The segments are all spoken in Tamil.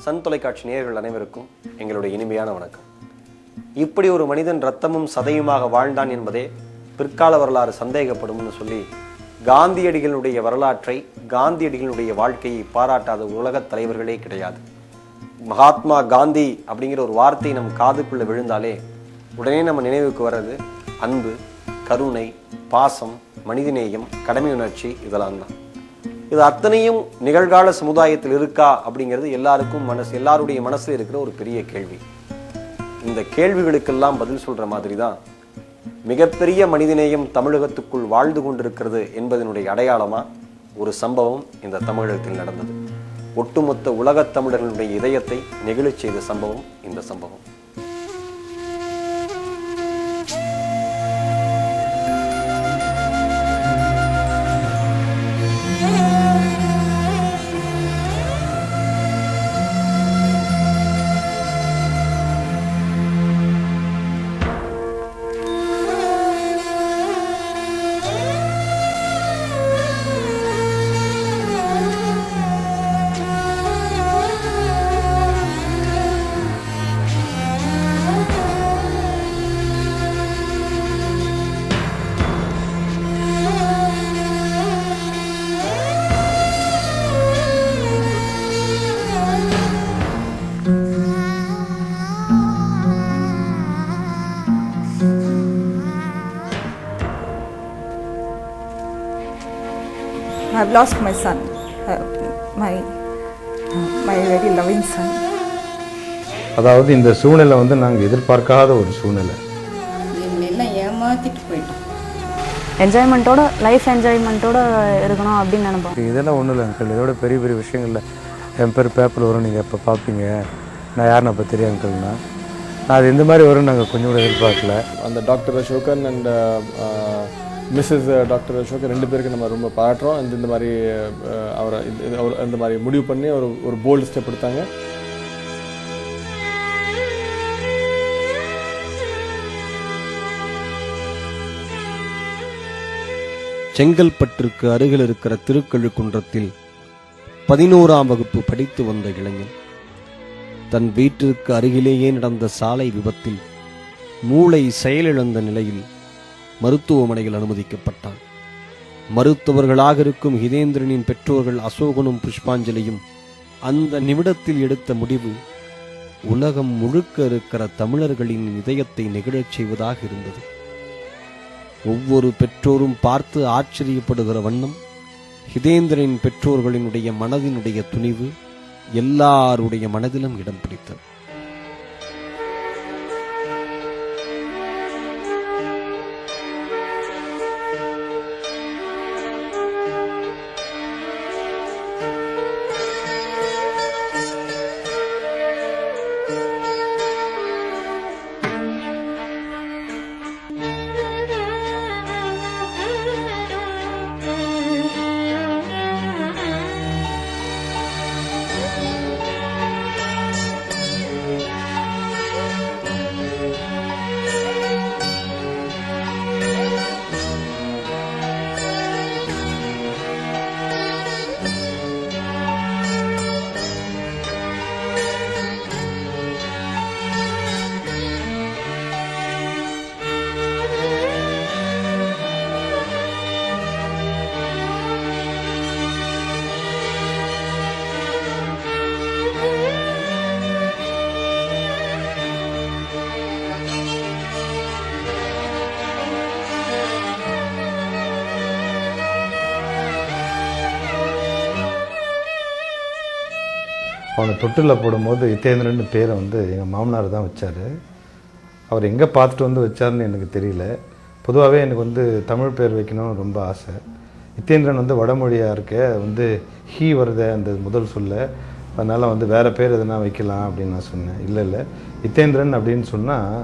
சன் தொலைக்காட்சி நேயர்கள் அனைவருக்கும் எங்களுடைய இனிமையான வணக்கம். இப்படி ஒரு மனிதன் இரத்தமும் சதையுமாக வாழ்ந்தான் என்பதே பிற்கால வரலாறு சந்தேகப்படும்னு சொல்லி காந்தியடிகளுடைய வரலாற்றை, காந்தியடிகளுடைய வாழ்க்கையை பாராட்டாத உலகத் தலைவர்களே கிடையாது. மகாத்மா காந்தி அப்படிங்கிற ஒரு வார்த்தை நம் காதுக்குள்ள விழுந்தாலே உடனே நம்ம நினைவுக்கு வர்றது அன்பு, கருணை, பாசம், மனிதநேயம், கடமை உணர்ச்சி, இதெல்லாம் தான். இது அத்தனையும் நிகழ்கால சமுதாயத்தில் இருக்கா அப்படிங்கிறது எல்லாருடைய மனசுல இருக்கிற ஒரு பெரிய கேள்வி. இந்த கேள்விகளுக்கெல்லாம் பதில் சொல்ற மாதிரி தான் மிகப்பெரிய மனிதநேயம் தமிழகத்துக்குள் வாழ்ந்து கொண்டிருக்கிறது என்பதனுடைய அடையாளமா ஒரு சம்பவம் இந்த தமிழகத்தில் நடந்தது. ஒட்டுமொத்த உலகத் தமிழர்களுடைய இதயத்தை நெகிழச் செய்த சம்பவம் இந்த சம்பவம். I've lost my son, my very loving son. அதாவது இந்த சூழ்நிலை நாங்கள் எதிர்பார்க்காத ஒரு சூழ்நிலை. எல்லாம் ஏமாத்திட்டு போயிட்டோம். லைஃப் என்ஜாய்மெண்ட்டோட இருக்கணும் அப்படின்னு நினைப்போம். இதெல்லாம் ஒன்றும் இல்லை அங்கிள், இதோட பெரிய பெரிய விஷயங்கள்ல என் பேர் பேப்பர் வரும், நீங்கள் எப்போ பார்ப்பீங்க, நான் யாருன்னு அப்போ தெரியும் அங்கிள்னா. அது இந்த மாதிரி வரும் நாங்கள் கொஞ்சம் கூட எதிர்பார்க்கல. அந்த doctor Ashokan and missus doctor Ashokan ரெண்டு பேருக்கு நம்ம ரொம்ப பாராட்டுறோம். இந்த மாதிரி அவரை இந்த மாதிரி முடிவு பண்ணி ஒரு போல்டு ஸ்டெப் எடுத்தாங்க. செங்கல்பட்டிற்கு அருகில் இருக்கிற திருக்கழுக்குன்றத்தில் 11ஆம் வகுப்பு படித்து வந்த இளைஞன் தன் வீட்டிற்கு அருகிலேயே நடந்த சாலை விபத்தில் மூளை செயலிழந்த நிலையில் மருத்துவமனையில் அனுமதிக்கப்பட்டான். மருத்துவர்களாக இருக்கும் ஹிதேந்திரனின் பெற்றோர்கள் அசோகனும் புஷ்பாஞ்சலியும் அந்த நிமிடத்தில் எடுத்த முடிவு உலகம் முழுக்க இருக்கிற தமிழர்களின் இதயத்தை நெகிழச் செய்வதாக இருந்தது. ஒவ்வொரு பெற்றோரும் பார்த்து ஆச்சரியப்படுகிற வண்ணம் ஹிதேந்திரனின் பெற்றோர்களினுடைய மனதினுடைய துணிவு எல்லாருடைய மனதிலும் இடம் பிடித்தது. அவனை தொட்டில் போடும்போது ஹிதேந்திரன் பேரை எங்கள் மாமனார் தான் வச்சார். அவர் எங்கே பார்த்துட்டு வச்சாருன்னு எனக்கு தெரியல. பொதுவாகவே எனக்கு தமிழ் பேர் வைக்கணும்னு ரொம்ப ஆசை. ஹிதேந்திரன் வடமொழியாக இருக்க ஹீ வருத அந்த முதல் சொல்ல, அதனால் வேறு பேர் எதுனா வைக்கலாம் அப்படின்னு நான் சொன்னேன். இல்லை ஹிதேந்திரன் அப்படின்னு சொன்னால்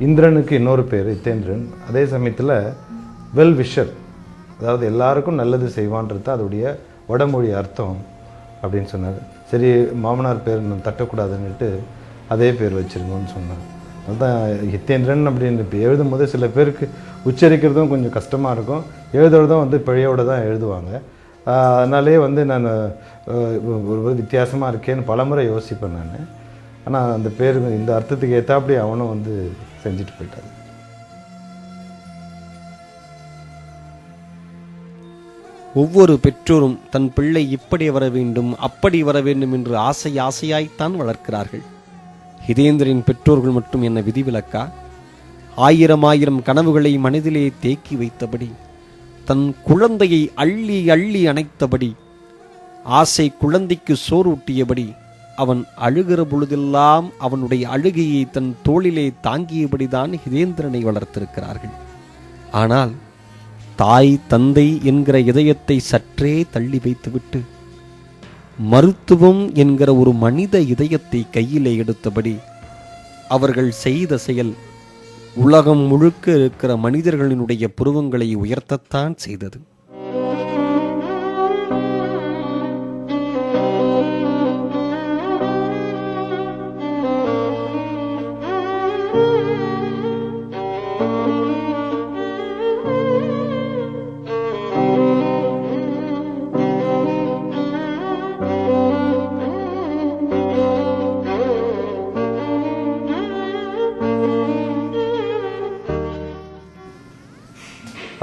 இந்திரனுக்கு இன்னொரு பேர் ஹிதேந்திரன். அதே சமயத்தில் வெல் விஷர், அதாவது எல்லாருக்கும் நல்லது செய்வான்றது தான் அதோடைய வடமொழி அர்த்தம் அப்படின்னு சொன்னார். சரி, மாமனார் பேர் தட்டக்கூடாதுன்னுட்டு அதே பேர் வச்சுருங்கன்னு சொன்னார். அதுதான் ஹிதேந்திரன் அப்படின்னு இப்போ எழுதும் போது சில பேருக்கு உச்சரிக்கிறதும் கொஞ்சம் கஷ்டமாக இருக்கும், எழுதுறதும் பிழையோடு தான் எழுதுவாங்க. அதனாலே வந்து நான் ஒரு வித்தியாசமாக இருக்கேன்னு பலமுறை யோசிப்பேன் நான். ஆனால் அந்த பேர் இந்த அர்த்தத்துக்கு ஏற்றாப்படி அவனும் வந்து செஞ்சுட்டு போயிட்டான். ஒவ்வொரு பெற்றோரும் தன் பிள்ளை இப்படி வர வேண்டும் அப்படி வர வேண்டும் என்று ஆசையாய்த்தான் வளர்க்கிறார்கள். ஹிதேந்திரின் பெற்றோர்கள் மட்டும் என்ன விதிவிலக்கா? ஆயிரம் கனவுகளை மனதிலே தேக்கி வைத்தபடி, தன் குழந்தையை அள்ளி அள்ளி அணைத்தபடி, ஆசை குழந்தைக்கு சோறூட்டியபடி, அவன் அழுகிற பொழுதெல்லாம் அவனுடைய அழுகையை தன் தோளிலே தாங்கியபடிதான் ஹிதேந்திரனை வளர்த்திருக்கிறார்கள். ஆனால் தாய் தந்தை என்கிற இதயத்தை சற்றே தள்ளி வைத்துவிட்டு மருத்துவம் என்கிற ஒரு மனித இதயத்தை கையிலே எடுத்தபடி அவர்கள் செய்த செயல் உலகம் முழுக்க இருக்கிற மனிதர்களினுடைய புருவங்களை உயர்த்தத்தான் செய்தது.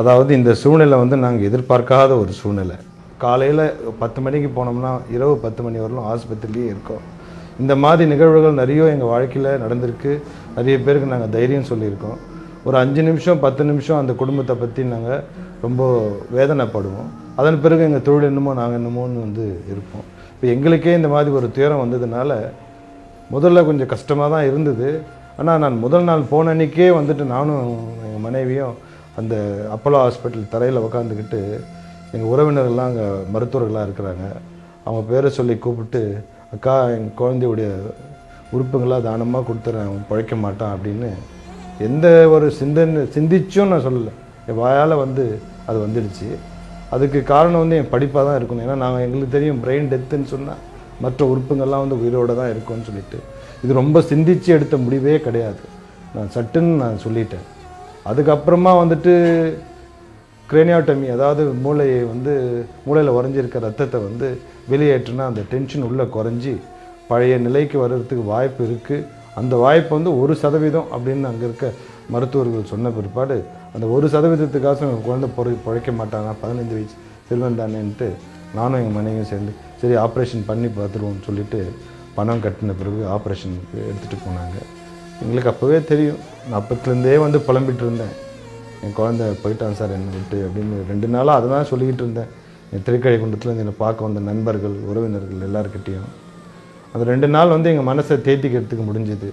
அதாவது இந்த சூழ்நிலை வந்து நாங்கள் எதிர்பார்க்காத ஒரு சூழ்நிலை. காலையில் 10 மணிக்கு போனோம்னா இரவு 10 மணி வரலும் ஆஸ்பத்திரிலேயே இருக்கோம். இந்த மாதிரி நிகழ்வுகள் நிறைய எங்கள் வாழ்க்கையில் நடந்திருக்கு. நிறைய பேருக்கு நாங்கள் தைரியம் சொல்லியிருக்கோம். ஒரு 5 நிமிஷம் 10 நிமிஷம் அந்த குடும்பத்தை பற்றி நாங்கள் ரொம்ப வேதனைப்படுவோம். அதன் பிறகு எங்கள் தொழில் என்னமோ நாங்கள் என்னமோன்னு வந்து இருப்போம். இப்போ எங்களுக்கே இந்த மாதிரி ஒரு துயரம் வந்ததுனால முதல்ல கொஞ்சம் கஷ்டமாக தான் இருந்தது. ஆனால் நான் முதல் நாள் போன அன்றைக்கே வந்துட்டு நானும் எங்கள் மனைவியும் அந்த அப்போலோ ஹாஸ்பிட்டல் தரையில் உக்காந்துக்கிட்டு எங்கள் உறவினர்கள்லாம் அங்கே மருத்துவர்களாக இருக்கிறாங்க. அவங்க பேரை சொல்லி கூப்பிட்டு, அக்கா எங்கள் குழந்தையுடைய உறுப்புங்களாக தானமாக கொடுத்துறேன், அவன் பிழைக்க மாட்டான் அப்படின்னு எந்த ஒரு சிந்திச்சும் நான் சொல்லலை. என் வாயால் வந்து அது வந்துடுச்சு. அதுக்கு காரணம் வந்து என் படிப்பாக தான் இருக்கணும். ஏன்னா நாங்கள் எங்களுக்கு தெரியும் பிரெயின் டெத்துன்னு சொன்னால் மற்ற உறுப்புங்கள்லாம் வந்து உயிரோடு தான் இருக்கும்னு சொல்லிட்டு, இது ரொம்ப சிந்திச்சு எடுத்த முடிவே கிடையாது. நான் சட்டுன்னு நான் சொல்லிட்டேன். அதுக்கப்புறமா வந்துட்டு கிரேனியாட்டமி, அதாவது மூளையில் உறைஞ்சிருக்க ரத்தத்தை வந்து வெளியேற்றுனா அந்த டென்ஷன் உள்ளே குறைஞ்சி பழைய நிலைக்கு வர்றதுக்கு வாய்ப்பு இருக்குது. அந்த வாய்ப்பு வந்து 1% அப்படின்னு அங்கே இருக்க மருத்துவர்கள் சொன்ன பிற்பாடு அந்த 1%க்காக எங்கள் குழந்தை பிழைக்க மாட்டானா, 15 வயசு சிறுவன் தானேன்ட்டு நானும் எங்கள் மனைவியும் சேர்ந்து சரி ஆப்ரேஷன் பண்ணி பார்த்துருவோம்னு சொல்லிட்டு பணம் கட்டின பிறகு ஆப்ரேஷனுக்கு எடுத்துகிட்டு போனாங்க. எங்களுக்கு அப்போவே தெரியும். நான் அப்பத்துலேருந்தே வந்து புலம்பிகிட்டு இருந்தேன், என் குழந்தை போயிட்டான் சார் என்னை விட்டு அப்படின்னு. 2 நாளாக அதை தான் சொல்லிக்கிட்டு இருந்தேன். என் திருக்கழிக்குன்றத்துலேருந்து என்னை பார்க்க வந்த நண்பர்கள் உறவினர்கள் எல்லாருக்கிட்டேயும். அந்த 2 நாள் வந்து எங்கள் மனசை தேத்திக்கிறதுக்கு முடிஞ்சுது.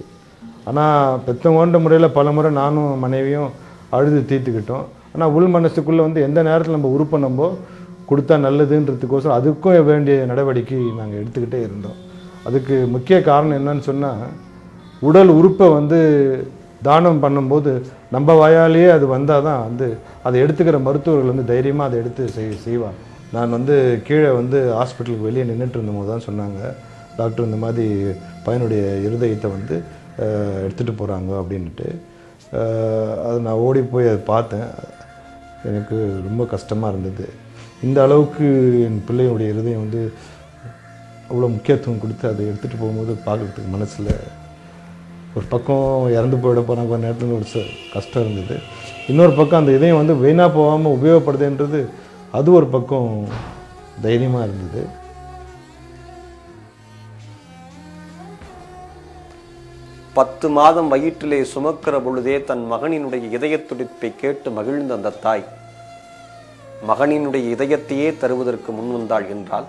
ஆனால் பெற்றவங்கன்ற முறையில் பல முறை நானும் மனைவியும் அழுது தீர்த்துக்கிட்டோம். ஆனால் உள் மனசுக்குள்ளே வந்து எந்த நேரத்தில் நம்ம உறுப்பை நம்ம கொடுத்தா நல்லதுன்றதுக்கோசரம் அதுக்கும் வேண்டிய நடவடிக்கை நாங்கள் எடுத்துக்கிட்டே இருந்தோம். அதுக்கு முக்கிய காரணம் என்னன்னு சொன்னால், உடல் உறுப்பை வந்து தானம் பண்ணும்போது நம்ம வாயாலேயே அது வந்தால் தான் வந்து அதை எடுத்துக்கிற மருத்துவர்கள் வந்து தைரியமாக அதை எடுத்து செய்வாங்க. நான் வந்து கீழே வந்து ஹாஸ்பிட்டலுக்கு வெளியே நின்றுட்டு இருந்தபோது தான் சொன்னாங்க, டாக்டர் இந்த மாதிரி பையனுடைய இருதயத்தை வந்து எடுத்துகிட்டு போகிறாங்க அப்படின்ட்டு. அது நான் ஓடி போய் அதை பார்த்தேன். எனக்கு ரொம்ப கஷ்டமாக இருந்தது. இந்த அளவுக்கு என் பிள்ளையுடைய இருதயம் வந்து அவ்வளோ முக்கியத்துவம் கொடுத்து அதை எடுத்துகிட்டு போகும்போது பார்க்குறதுக்கு மனசில் ஒரு பக்கம் இறந்து போயிட போகிறாங்க ஒரு நேரத்தில் ஒரு கஷ்டம் இருந்தது. இன்னொரு பக்கம் அந்த இதயம் வந்து வீணாக போகாமல் உபயோகப்படுதுன்றது அது ஒரு பக்கம் தைரியமாக இருந்தது. பத்து மாதம் வயிற்றிலே சுமக்கிற பொழுதே தன் மகனினுடைய இதய துடிப்பை கேட்டு மகிழ்ந்த அந்த தாய் மகனினுடைய இதயத்தையே தருவதற்கு முன்வந்தாள் என்றால்,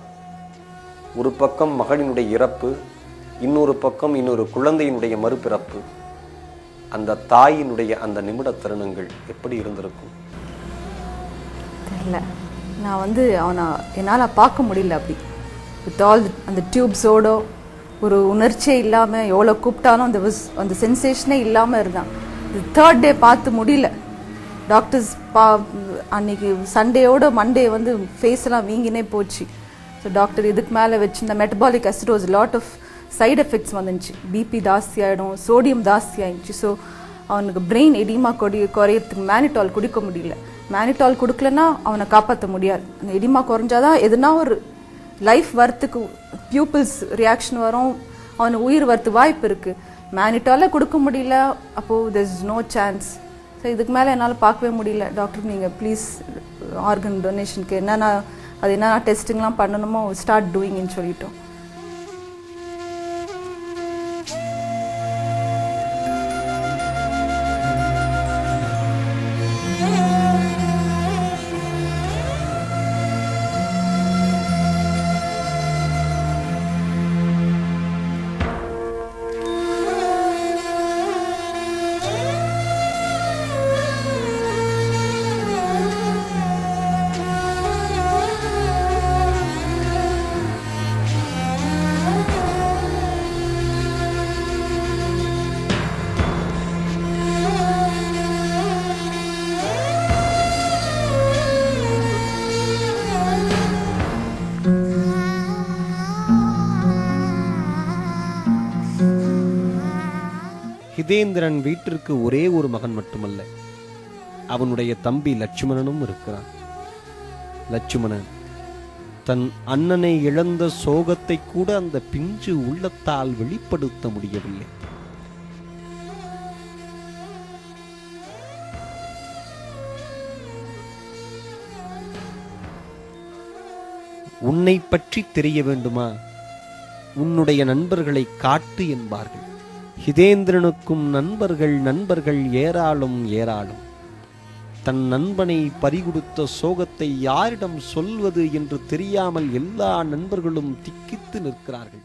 ஒரு பக்கம் மகனினுடைய இறப்பு, இன்னொரு பக்கம் இன்னொரு குழந்தையினுடைய மறுபிறப்பு. அந்த தாயினுடைய அந்த நிமிட தருணங்கள் எப்படி இருந்திருக்கும் தெரியல. நான் வந்து அவனை என்னால் பார்க்க முடியல. அப்படி வித் ஆல் அந்த டியூப்ஸோட ஒரு உணர்ச்சியே இல்லாமல் எவ்வளோ கூப்பிட்டாலும் அந்த சென்சேஷனே இல்லாமல் இருந்தான். இது 3rd டே பார்த்து முடியல. டாக்டர்ஸ் அன்னைக்கு சண்டேயோட மண்டே வந்து ஃபேஸ் எல்லாம் வீங்கினே போச்சு. ஸோ டாக்டர் இதுக்கு மேலே வச்சு இந்த metabolic acidosis lot of side effects வந்துச்சு. பிபி ஜாஸ்தி ஆகிடும், சோடியம் ஜாஸ்தி ஆயிடுச்சு. ஸோ அவனுக்கு பிரெயின் எடிமா குறையறதுக்கு மேனிட்டால் குடிக்க முடியல. மேனிடால் கொடுக்கலன்னா அவனை காப்பாற்ற முடியாது. அந்த எடிமா குறைஞ்சாதான் எதுனா ஒரு லைஃப் வரத்துக்கு பியூப்பிள்ஸ் ரியாக்ஷன் வரும், அவனுக்கு உயிர் வரத்துக்கு வாய்ப்பு இருக்கு. மேனிடால கொடுக்க முடியல, அப்போது there's no சான்ஸ். ஸோ இதுக்கு மேலே என்னால் பார்க்கவே முடியல. டாக்டர் நீங்கள் ப்ளீஸ் ஆர்கன் டொனேஷனுக்கு என்னென்ன அது என்னென்ன டெஸ்டிங்லாம் பண்ணணுமோ ஸ்டார்ட் டூயிங்னு சொல்லிட்டோம். ஹிதேந்திரன் வீட்டிற்கு ஒரே ஒரு மகன் மட்டுமல்ல, அவனுடைய தம்பி லட்சுமணனும் இருக்கிறான். லட்சுமணன் தன் அண்ணனை இழந்த சோகத்தை கூட அந்த பிஞ்சு உள்ளத்தால் வெளிப்படுத்த முடியவில்லை. உன்னை பற்றி தெரிய வேண்டுமா, உன்னுடைய நண்பர்களை காட்டு என்பார்கள். ஹிதேந்திரனுக்கும் நண்பர்கள் ஏராளம் ஏராளம். தன் நண்பனை பறிகொடுத்த சோகத்தை யாரிடம் சொல்வது என்று தெரியாமல் எல்லா நண்பர்களும் திக்கித்து நிற்கிறார்கள்.